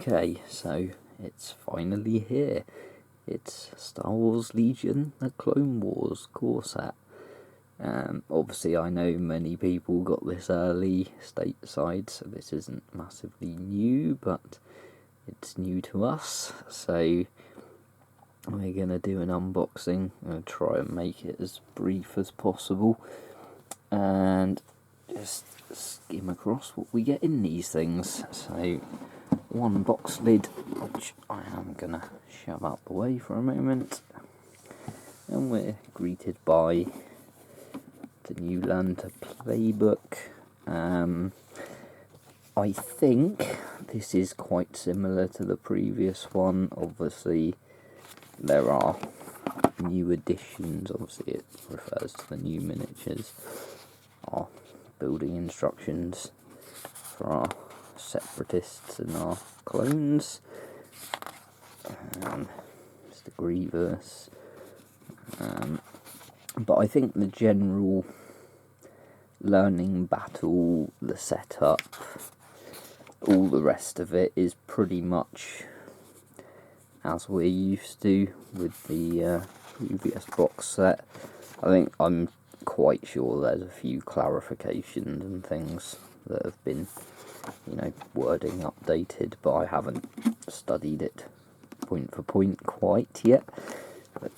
Okay, so it's finally here. It's Star Wars Legion, the Clone Wars core set. Obviously I know many people got this early stateside, so this isn't massively new, but it's new to us, so we're going to do an unboxing. I'm going to try and make it as brief as possible, and just skim across what we get in these things. So, one box lid, which I am going to shove out the way for a moment, and we're greeted by the new Learn to Playbook. I think this is quite similar to the previous one. Obviously there are new additions, obviously it refers to the new miniatures, our building instructions for our separatists and our clones, Mr. Grievous, but I think the general learning battle, the setup, all the rest of it is pretty much as we're used to with the previous box set. I think I'm quite sure there's a few clarifications and things that have been, wording updated, but I haven't studied it point for point quite yet. But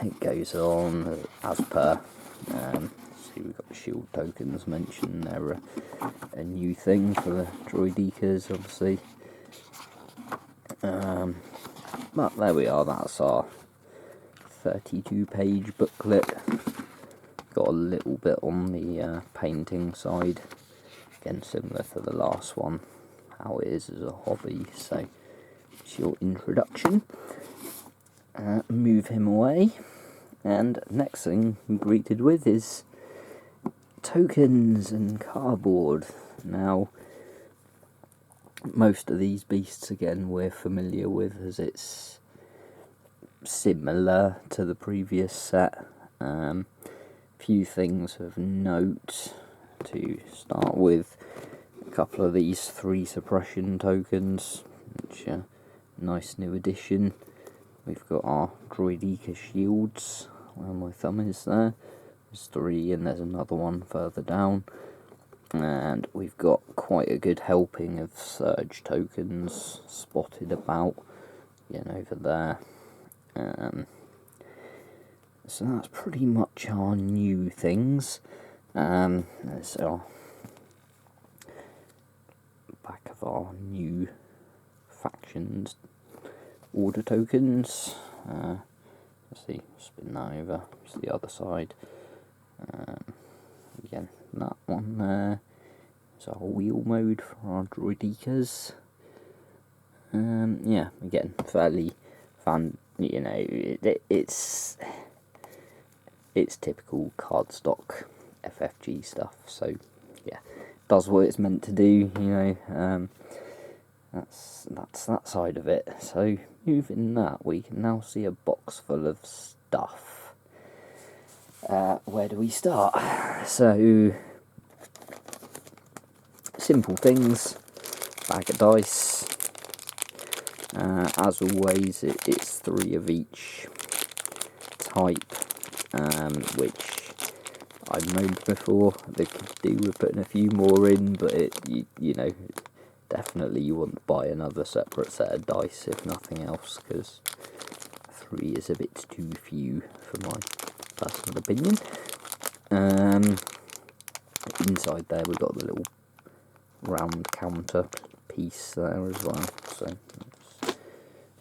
it goes on as per. See, we've got the shield tokens mentioned. They're a new thing for the droidekas, obviously. But there we are, that's our 32-page booklet. Got a little bit on the painting side, again similar to the last one, how it is as a hobby. So it's your introduction. Move him away, and next thing we're greeted with is tokens and cardboard. Now, most of these beasts, again, we're familiar with, as it's similar to the previous set. Few things of note to start with. A couple of these 3 suppression tokens, which are a nice new addition. We've got our droideka shields, where my thumb is there. There's 3 and there's another one further down. And we've got quite a good helping of surge tokens spotted about, again over there. So that's pretty much our new things. There's our back of our new factions order tokens. Let's see, spin that over, it's the other side. Again, that one there is our wheel mode for our droidekas. Yeah, again, fairly fun, it's typical cardstock FFG stuff, so yeah, does what it's meant to do, that's that side of it. So moving that, we can now see a box full of stuff. Where do we start? So, simple things, bag of dice. As always, it's 3 of each type, which I've known before. They could do with putting a few more in, but definitely you want to buy another separate set of dice, if nothing else, because 3 is a bit too few for my personal opinion. Inside there we've got the little round counter piece there as well, so let's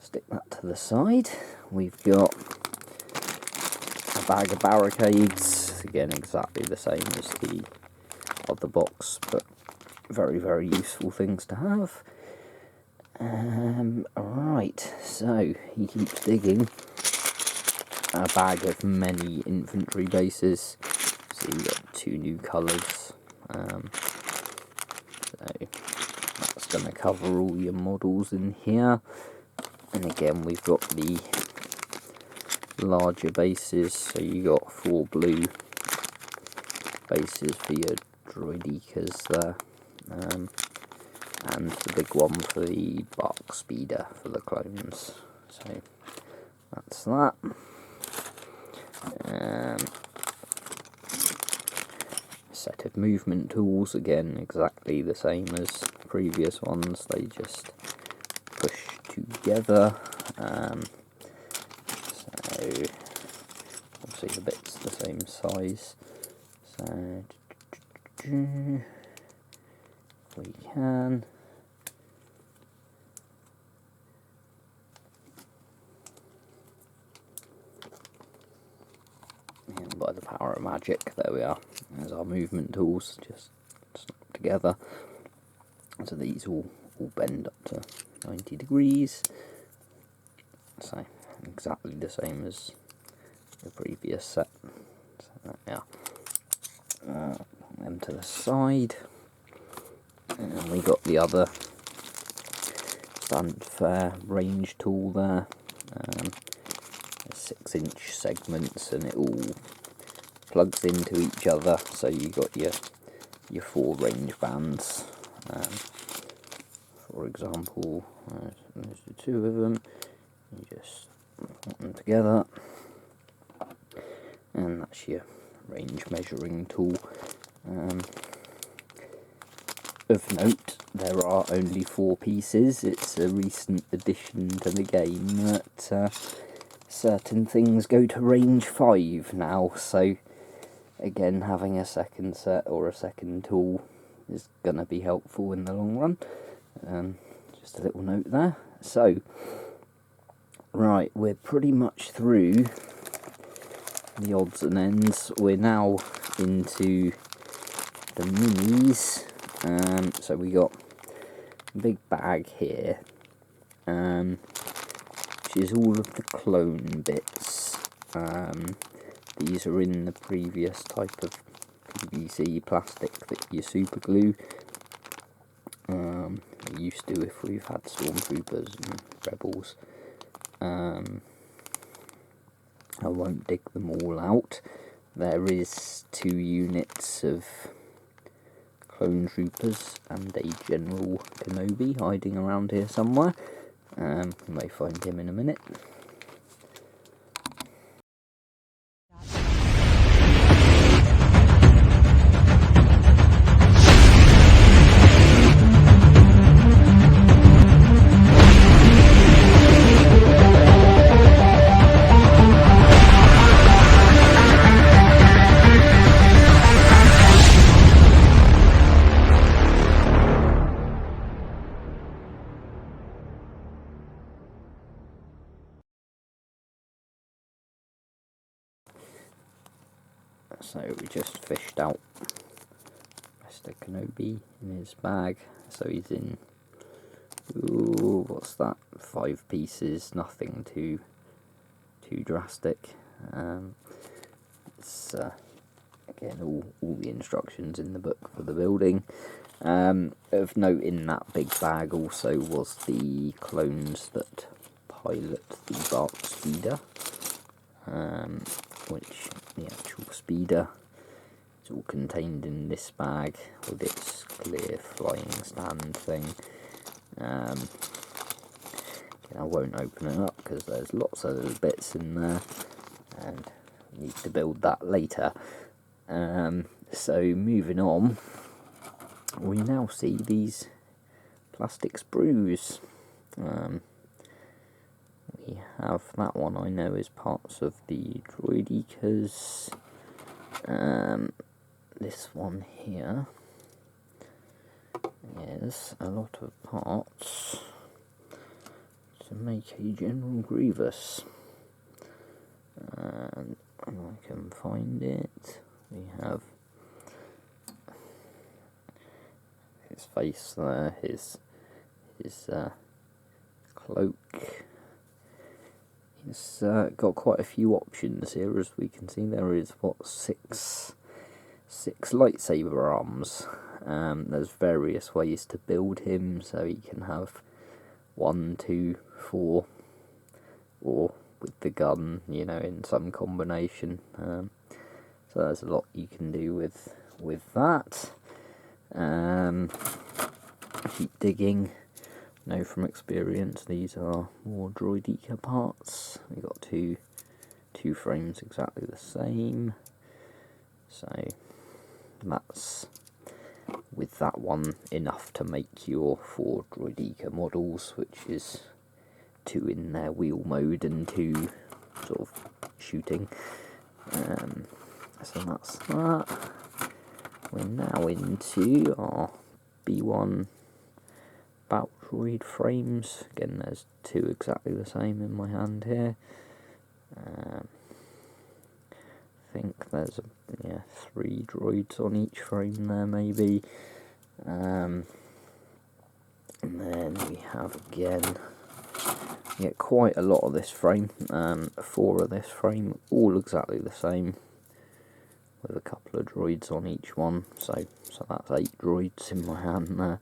stick that to the side. We've got a bag of barricades, again exactly the same as the other box, but very, very useful things to have. Right, so he keeps digging. A bag of many infantry bases. So you've got 2 new colours. So that's going to cover all your models in here. And again, we've got the larger bases. So you got 4 blue bases for your droidekas there. and the big one for the bark speeder for the clones. So that's that. Set of movement tools, again exactly the same as previous ones, they just push together. So obviously the bit's the same size, so we can and by the power of magic, there we are, there's our movement tools just snap together. So these all bend up to 90 degrees, so exactly the same as the previous set. So yeah, put them to the side, and we got the other standard fare range tool there, 6-inch segments, and it all plugs into each other, so you got your 4 range bands. For example, there's the 2 of them, you just put them together, and that's your range measuring tool. Of note, there are only 4 pieces. It's a recent addition to the game that certain things go to range 5 now, so again, having a second set or a second tool is going to be helpful in the long run. Just a little note there. So, right, we're pretty much through the odds and ends. We're now into the minis. So we got a big bag here, which is all of the clone bits. These are in the previous type of PVC plastic that you super glue. We used to if we've had stormtroopers and rebels. I won't dig them all out. There is 2 units of clone troopers and a General Kenobi hiding around here somewhere. You may find him in a minute. So we just fished out Mr. Kenobi in his bag. So he's in, ooh, what's that? 5 pieces, nothing too drastic. It's again all the instructions in the book for the building. Of note in that big bag also was the clones that pilot the bark speeder. Which the actual speeder is all contained in this bag with its clear flying stand thing. I won't open it up because there's lots of little bits in there and I need to build that later. So moving on, we now see these plastic sprues. We have that one, I know, is parts of the droidicas. This one here is a lot of parts to make a General Grievous. And I can find it. We have his face there, his cloak. It's got quite a few options here, as we can see. There is, what, six lightsaber arms. There's various ways to build him, so he can have 1, 2, 4, or with the gun, you know, in some combination. So there's a lot you can do with that. keep digging. Know from experience these are more Droideka parts. We've got two frames exactly the same. So that's, with that one, enough to make your 4 Droideka models, which is 2 in their wheel mode and 2 sort of shooting. So that's that. We're now into our B1 Battle Droid frames. Again, there's 2 exactly the same in my hand here. I think there's 3 droids on each frame there, maybe. And then we have again, quite a lot of this frame. 4 of this frame, all exactly the same, with a couple of droids on each one. So that's 8 droids in my hand there.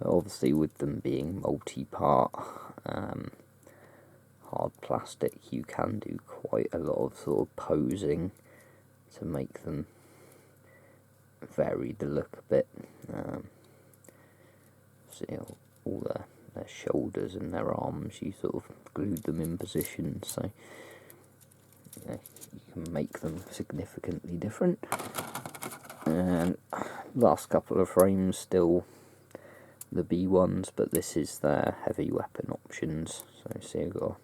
Obviously, with them being multi-part hard plastic, you can do quite a lot of sort of posing to make them vary the look a bit. So all their shoulders and their arms, you sort of glued them in position, so you can make them significantly different. And last couple of frames still the B1s, but this is their heavy weapon options. So see, I've got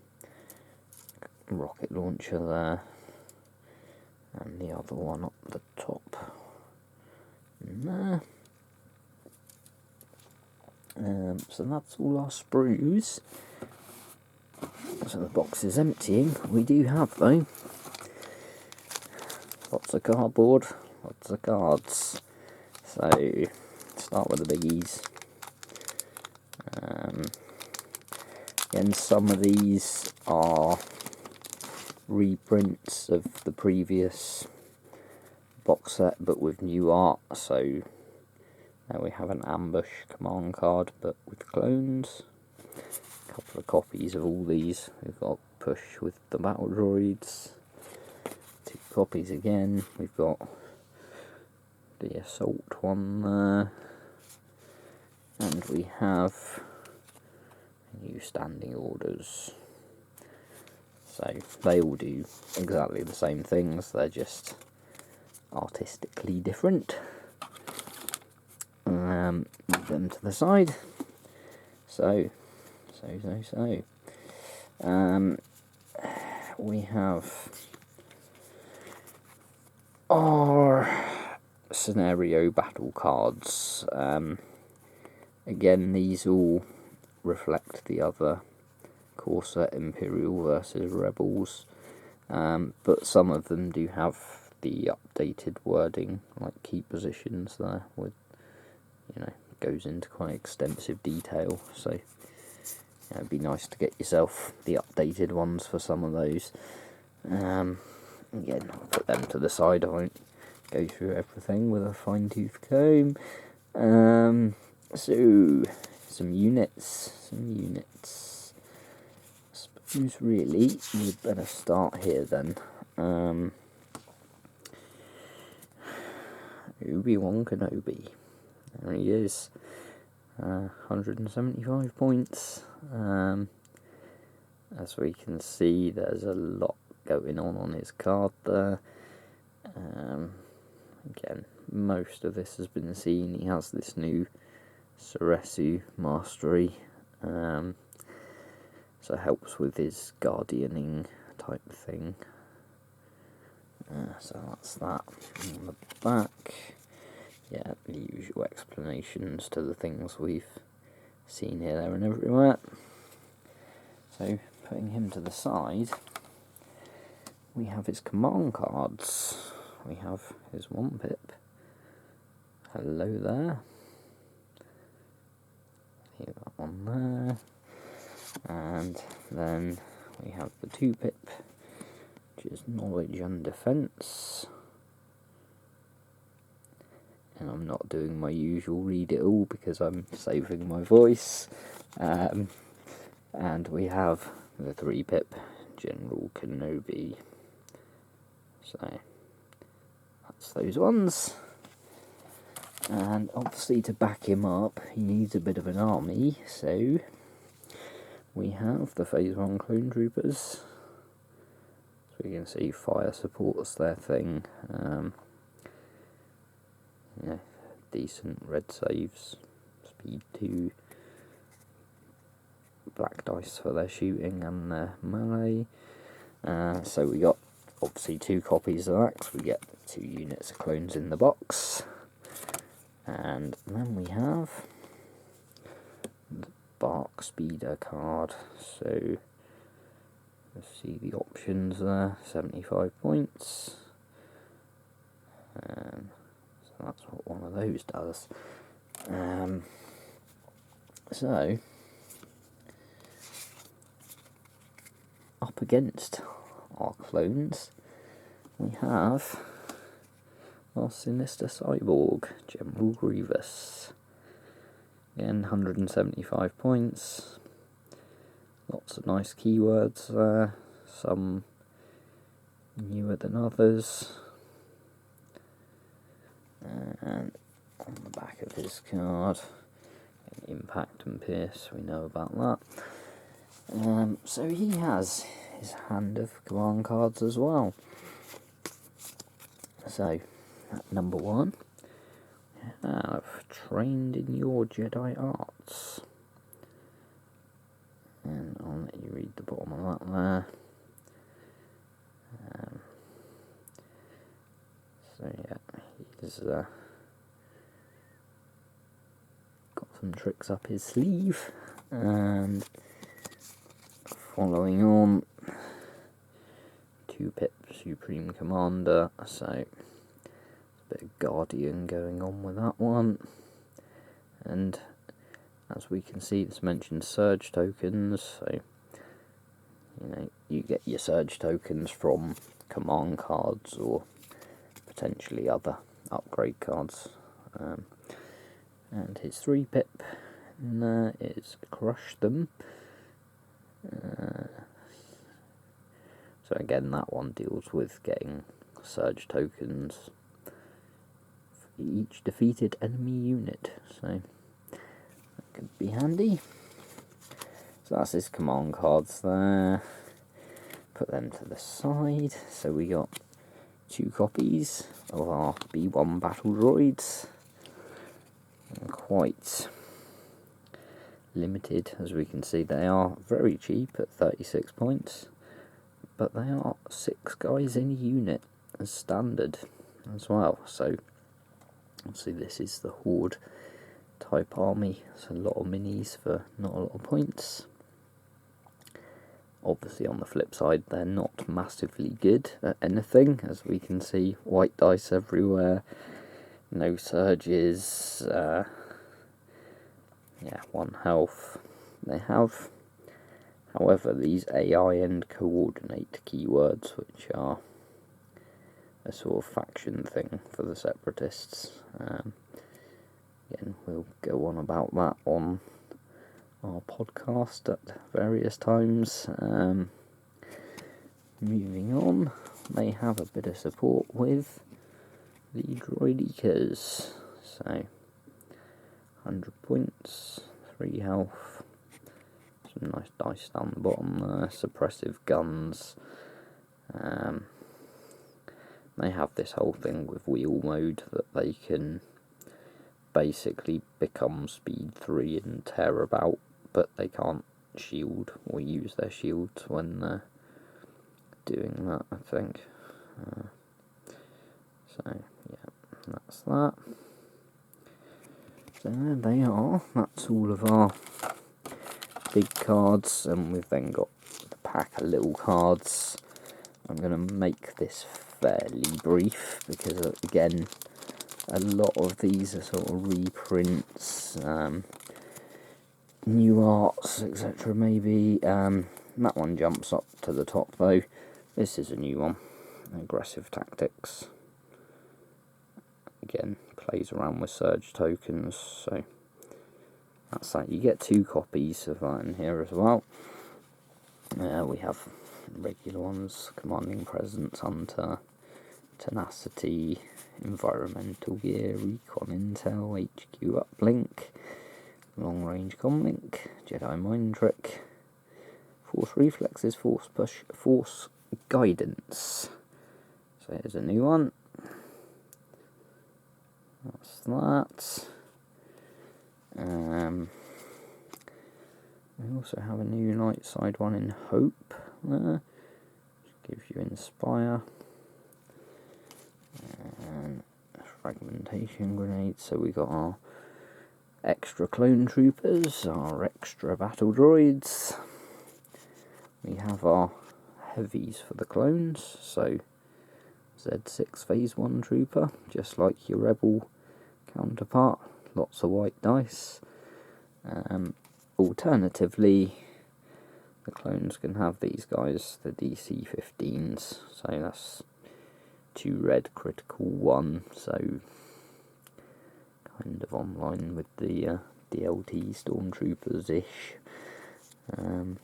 a rocket launcher there, and the other one up the top there. So that's all our sprues. So the box is emptying. We do have, though, lots of cardboard, lots of cards. So start with the biggies. Again, some of these are reprints of the previous box set, but with new art. So now we have an ambush command card, but with clones. A couple of copies of all these. We've got push with the battle droids. 2 copies again. We've got the assault one there, and we have new standing orders. So they all do exactly the same things, they're just artistically different. Move them to the side. So we have our scenario battle cards. Again, these all reflect the other core set, Imperial versus Rebels, but some of them do have the updated wording, like key positions there, with, goes into quite extensive detail. So it'd be nice to get yourself the updated ones for some of those. Again, I'll put them to the side. I won't go through everything with a fine-tooth comb. So some units. I suppose really we'd better start here then. Obi-Wan Kenobi. There he is. 175 points. As we can see, there's a lot going on his card there. Again, most of this has been seen. He has this new Ceresu mastery, so it helps with his guardianing type thing. So that's that. On the back, the usual explanations to the things we've seen here, there and everywhere. So putting him to the side, we have his command cards. We have his 1 pip. Hello there. See that one there. And then we have the 2 pip, which is knowledge and defense. And I'm not doing my usual read it all because I'm saving my voice. And we have the 3 pip, General Kenobi. So that's those ones. And obviously to back him up, he needs a bit of an army, so we have the Phase 1 Clone Troopers. So you can see fire supports their thing. Yeah, decent red saves, speed 2, black dice for their shooting and their melee. So we got obviously 2 copies of that, 'cause we get 2 units of clones in the box. And then we have the Bark Speeder card. So let's see the options there, 75 points. So that's what one of those does. So up against our clones, we have our Sinister Cyborg, General Grievous. Again, 175 points. Lots of nice keywords there, some newer than others. And on the back of his card, Impact and Pierce, we know about that. So he has his hand of command cards as well. So, at number 1, we have Trained in Your Jedi Arts. And I'll let you read the bottom of that there. So yeah, he's got some tricks up his sleeve. And following on, 2-pip Supreme Commander, so a bit of Guardian going on with that one. And as we can see, this mentions Surge tokens, so you get your Surge tokens from command cards or potentially other upgrade cards. And his 3-pip in there is Crush Them. So again, that one deals with getting Surge tokens for each defeated enemy unit, so that could be handy. So that's his command cards there. Put them to the side. So we got 2 copies of our B1 battle droids. And quite limited, as we can see. They are very cheap at 36 points, but they are 6 guys in a unit as standard as well. So obviously this is the Horde type army, so a lot of minis for not a lot of points. Obviously on the flip side, they're not massively good at anything, as we can see, white dice everywhere, no surges, 1 health they have. However, these AI and coordinate keywords, which are a sort of faction thing for the separatists. Again, we'll go on about that on our podcast at various times. Moving on, they have a bit of support with the Droidicas. So 100 points, 3 health, some nice dice down the bottom there, suppressive guns. They have this whole thing with wheel mode that they can basically become speed 3 and tear about, but they can't shield or use their shields when they're doing that, I think. So yeah, that's that. So there they are. That's all of our big cards, and we've then got the pack of little cards. I'm going to make this fairly brief because, again, a lot of these are sort of reprints, new arts, etc. maybe. That one jumps up to the top though. This is a new one, Aggressive Tactics. Again, plays around with surge tokens, so that's that. You get 2 copies of that in here as well. We have regular ones, Commanding Presence, Hunter, tenacity, environmental gear, recon intel, HQ uplink, long range comlink, Jedi mind trick, force reflexes, force push, force guidance. So here's a new one. That's that. We also have a new light side one in Hope there. Just gives you Inspire. And fragmentation grenades. So we got our extra clone troopers, our extra battle droids. We have our heavies for the clones. So Z6 Phase 1 trooper, just like your Rebel counterpart. Lots of white dice. Alternatively, the clones can have these guys, the DC-15s, so that's 2 red, critical 1, so kind of online with the DLT Stormtroopers-ish. And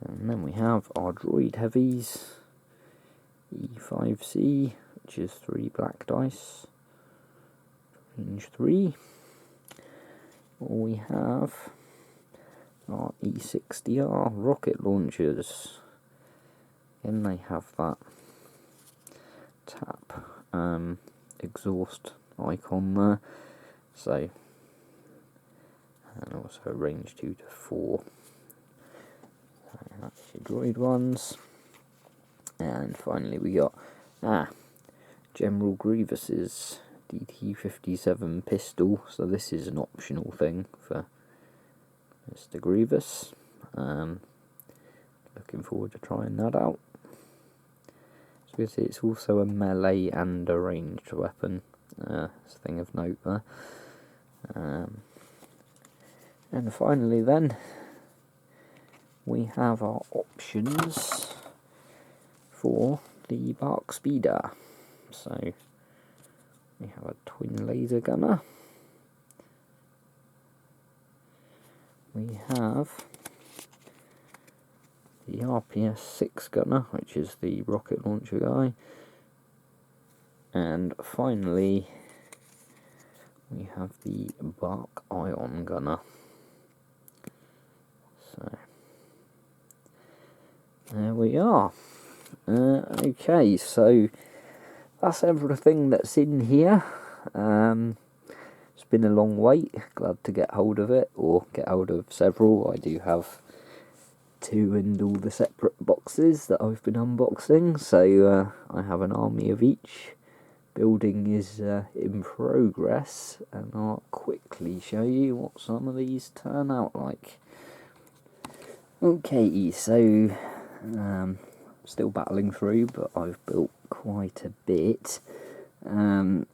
then we have our droid heavies, E5C, which is 3 black dice, range 3. We have our E60R rocket launchers. Again, they have that tap exhaust icon there. So, and also range 2 to 4. So that's your droid ones. And finally, we got General Grievous's DT-57 pistol, so this is an optional thing for Mr. Grievous. Looking forward to trying that out. So you see it's also a melee and a ranged weapon, it's a thing of note there. And finally then, we have our options for the Bark Speeder. So we have a twin laser gunner. We have the RPS-6 gunner, which is the rocket launcher guy. And finally, we have the Bark Ion gunner. So there we are. Okay, so that's everything that's in here. It's been a long wait, glad to get hold of it, or get hold of several. I do have 2 and all the separate boxes that I've been unboxing, so I have an army of each. Building is in progress, and I'll quickly show you what some of these turn out like. Okay, so still battling through, but I've built quite a bit. Again,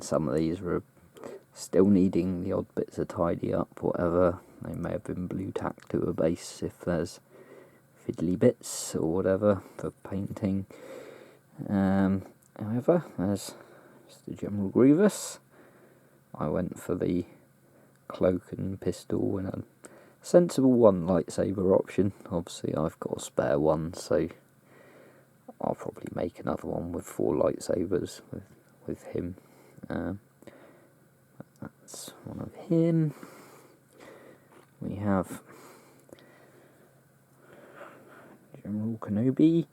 some of these were still needing the odd bits of tidy up, whatever. They may have been blue tacked to a base if there's fiddly bits or whatever for painting. However, there's the General Grievous. I went for the cloak and pistol and a sensible 1 lightsaber option. Obviously I've got a spare one, so I'll probably make another one with 4 lightsabers with him. That's one of him. We have General Kenobi.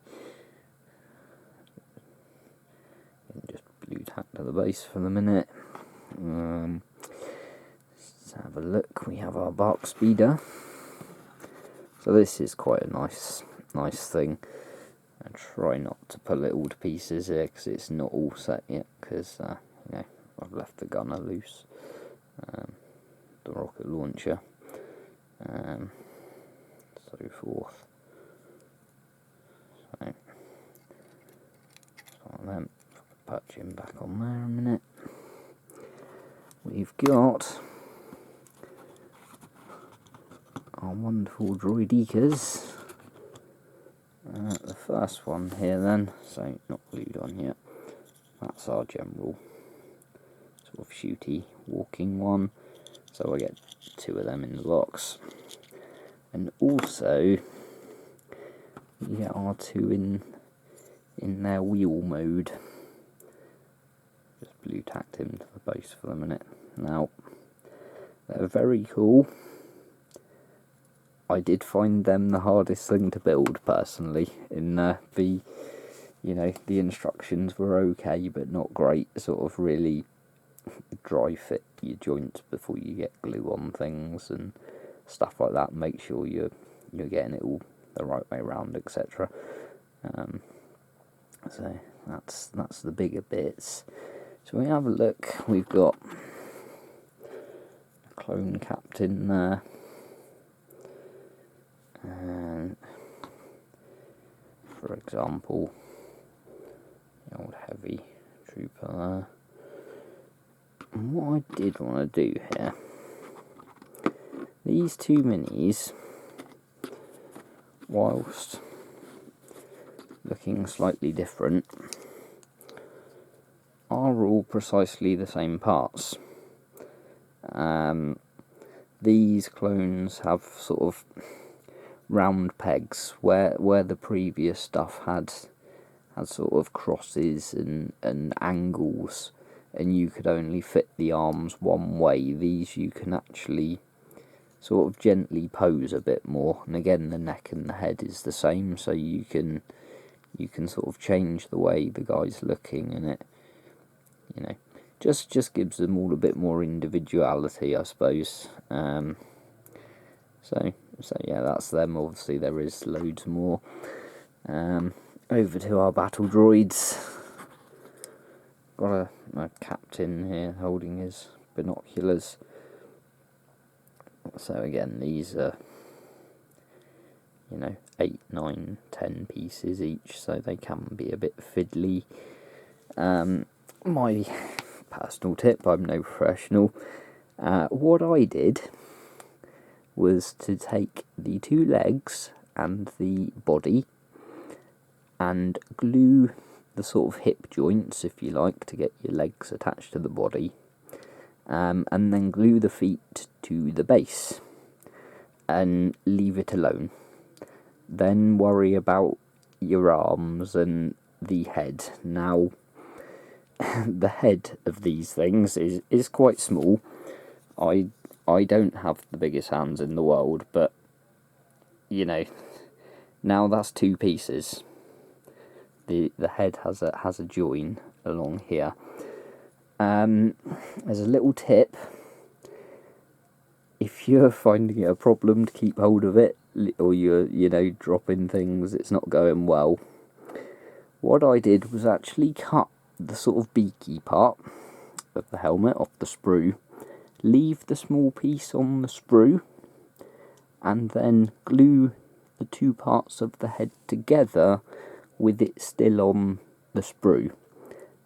Just blue tack to the base for the minute. Let's have a look. We have our Bark Speeder. So this is quite a nice thing. I try not to pull it all to pieces here because it's not all set yet, because you know, I've left the gunner loose, the rocket launcher, so forth. So then patch him back on there a minute. We've got our wonderful droidicas. The first one here then, so not glued on yet, that's our general sort of shooty walking one, so I get 2 of them in the box. And also we get our 2 in in their wheel mode. Just blue tacked him to the base for a minute. Now, they're very cool. I did find them the hardest thing to build personally. In the instructions were okay, but not great. Sort of really dry fit your joints before you get glue on things and stuff like that. Make sure you're getting it all the right way around, etc. So that's the bigger bits. So we have a look. We've got a clone captain there, and for example, the old heavy trooper there. And what I did want to do here, these two minis, whilst looking slightly different, are all precisely the same parts. These clones have sort of round pegs where the previous stuff had sort of crosses and angles, and you could only fit the arms one way. These you can actually sort of gently pose a bit more, and again the neck and the head is the same, so you can sort of change the way the guy's looking, and it just gives them all a bit more individuality, I suppose. So yeah, that's them. Obviously there is loads more. Over to our battle droids. Got a captain here holding his binoculars. So again, these are 8, 9, 10 pieces each, so they can be a bit fiddly. My personal tip, I'm no professional, what I did was to take the two legs and the body and glue the sort of hip joints, if you like, to get your legs attached to the body, and then glue the feet to the base and leave it alone. Then worry about your arms and the head. Now, the head of these things is quite small. I don't have the biggest hands in the world, but now that's two pieces. The head has a join along here. As a little tip, if you're finding it a problem to keep hold of it, or you're dropping things, it's not going well, what I did was actually cut the sort of beaky part of the helmet off the sprue, leave the small piece on the sprue, and then glue the two parts of the head together with it still on the sprue.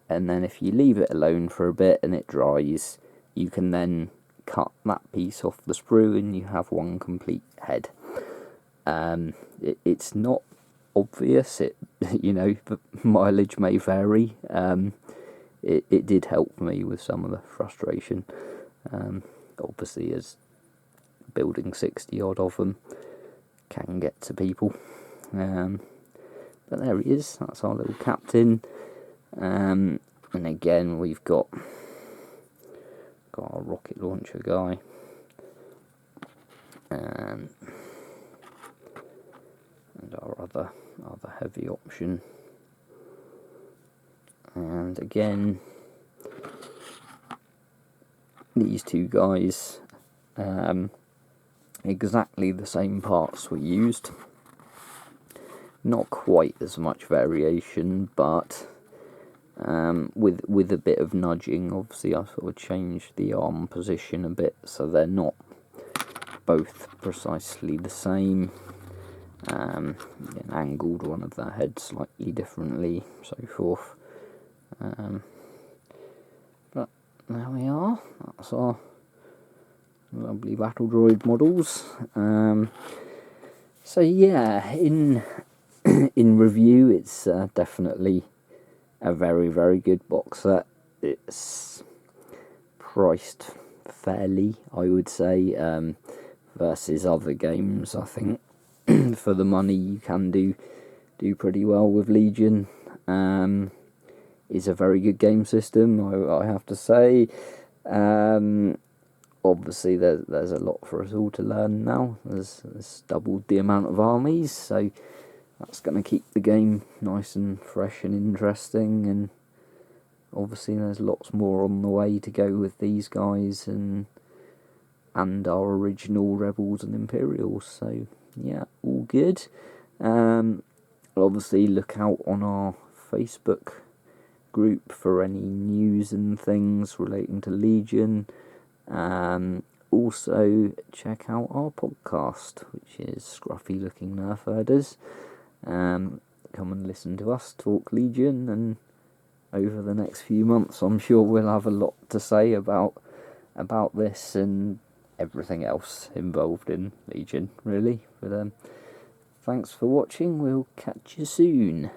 And then if you leave it alone for a bit and it dries, you can then cut that piece off the sprue and you have one complete head. It's not obvious, but mileage may vary. It did help me with some of the frustration. Obviously, as building 60 odd of them can get to people. But there he is, that's our little captain. And again, we've got our rocket launcher guy. And our other heavy option. And again, these two guys, exactly the same parts were used. Not quite as much variation, but with a bit of nudging. Obviously, I sort of changed the arm position a bit, so they're not both precisely the same. Angled one of their heads slightly differently, so forth. But there we are. That's our lovely battle droid models. So yeah, in review, it's definitely a very, very good box set. It's priced fairly, I would say, versus other games. I think for the money you can do pretty well with Legion. is a very good game system, I have to say. Obviously, there's a lot for us all to learn now. There's doubled the amount of armies, so that's going to keep the game nice and fresh and interesting. And obviously, there's lots more on the way to go with these guys and our original Rebels and Imperials. So yeah, all good. Obviously, look out on our Facebook group for any news and things relating to Legion. Also, check out our podcast, which is Scruffy Looking Nerf Herders. Come and listen to us talk Legion, and over the next few months, I'm sure we'll have a lot to say about this and everything else involved in Legion, really. But thanks for watching. We'll catch you soon.